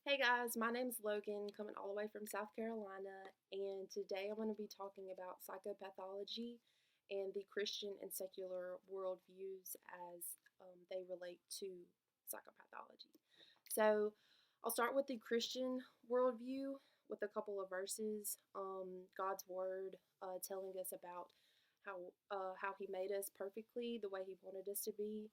Hey guys, my name's Logan, coming all the way from South Carolina, and today I'm going to be talking about psychopathology and the Christian and secular worldviews as they relate to psychopathology. So, I'll start with the Christian worldview with a couple of verses. God's word telling us about how He made us perfectly, the way He wanted us to be,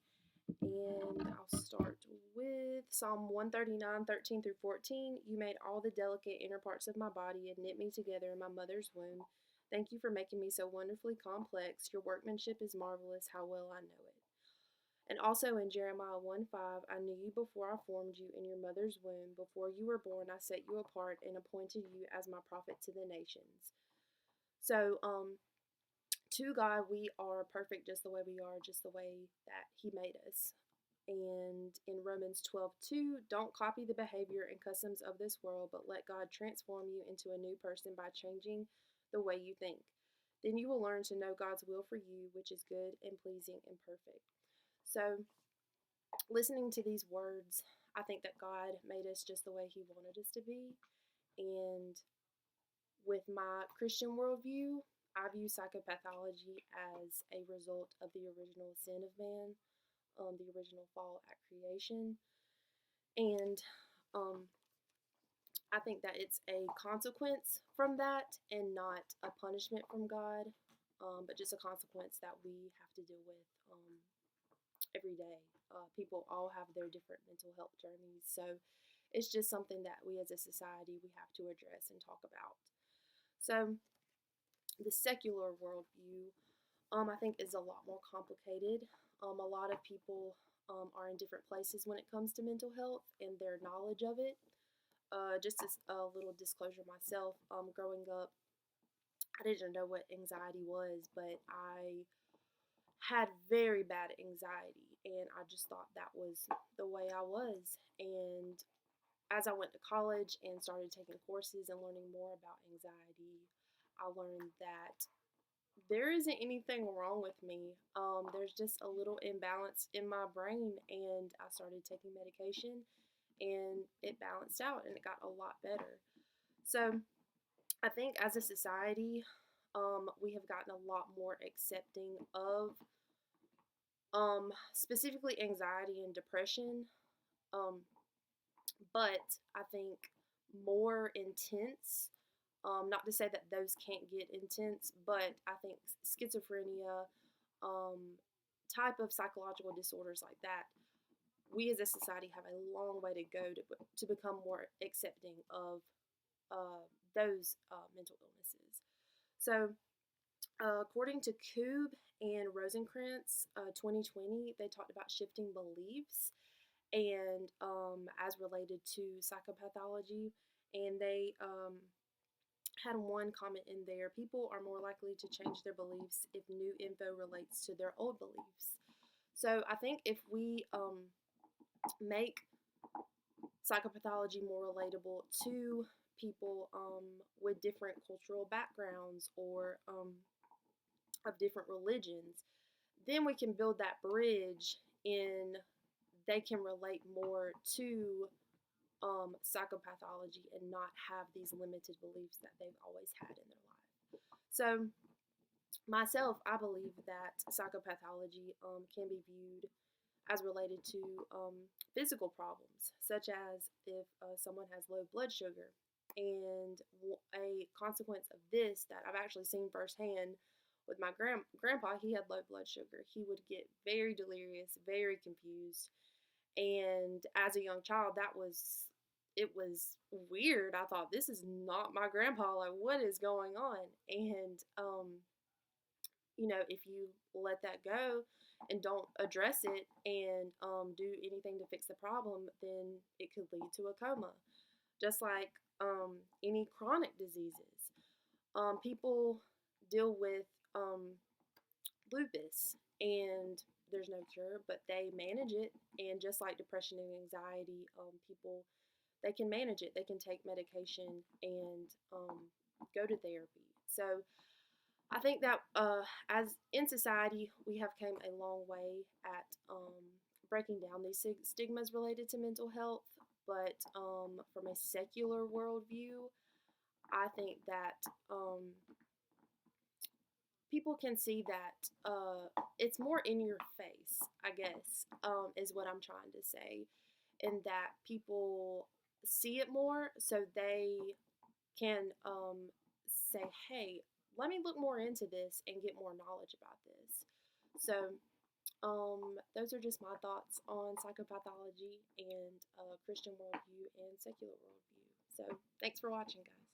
and I'll start with Psalm 139:13 through 14. You made all the delicate inner parts of my body and knit me together in my mother's womb. Thank you for making me so wonderfully complex. Your workmanship is marvelous. How well I know it. And also in Jeremiah 1:5, I knew you before I formed you in your mother's womb. Before you were born, I set you apart and appointed you as my prophet to the nations. So, to God, we are perfect just the way we are, just the way that He made us. And in Romans 12:2, don't copy the behavior and customs of this world, but let God transform you into a new person by changing the way you think. Then you will learn to know God's will for you, which is good and pleasing and perfect. So, listening to these words, I think that God made us just the way He wanted us to be. And with my Christian worldview, I view psychopathology as a result of the original sin of man, the original fall at creation. And um, I think that it's a consequence from that and not a punishment from God, but just a consequence that we have to deal with every day. People all have their different mental health journeys, so it's just something that we as a society we have to address and talk about. So the secular worldview, I think, is a lot more complicated. A lot of people are in different places when it comes to mental health and their knowledge of it. Just as a little disclosure myself, growing up, I didn't know what anxiety was, but I had very bad anxiety, and I just thought that was the way I was. And as I went to college and started taking courses and learning more about anxiety, I learned that there isn't anything wrong with me. There's just a little imbalance in my brain, and I started taking medication, and it balanced out, and it got a lot better. So I think as a society, we have gotten a lot more accepting of specifically anxiety and depression. Um, but I think more intense. Not to say that those can't get intense, but I think schizophrenia, um, type of psychological disorders like that, we as a society have a long way to go to become more accepting of those mental illnesses. So, according to Koob and Rosenkrantz, 2020, they talked about shifting beliefs and as related to psychopathology, and they had one comment in there: people are more likely to change their beliefs if new info relates to their old beliefs. So I think if we make psychopathology more relatable to people with different cultural backgrounds or of different religions, then we can build that bridge in they can relate more to psychopathology and not have these limited beliefs that they've always had in their life. So, myself, I believe that psychopathology can be viewed as related to physical problems, such as if someone has low blood sugar. And a consequence of this that I've actually seen firsthand with my grandpa, he had low blood sugar. He would get very delirious, very confused. And as a young child, it was weird. I thought, this is not my grandpa. Like, what is going on? And if you let that go and don't address it and do anything to fix the problem, then it could lead to a coma. Just like any chronic diseases. People deal with lupus and there's no cure, but they manage it. And just like depression and anxiety, people, they can manage it. They can take medication and go to therapy. So I think that as in society, we have come a long way at breaking down these stigmas related to mental health. But from a secular worldview, I think that people can see that it's more in your face, I guess, is what I'm trying to say, and that people see it more so they can say, hey, let me look more into this and get more knowledge about this. So, those are just my thoughts on psychopathology and Christian worldview and secular worldview. So, thanks for watching, guys.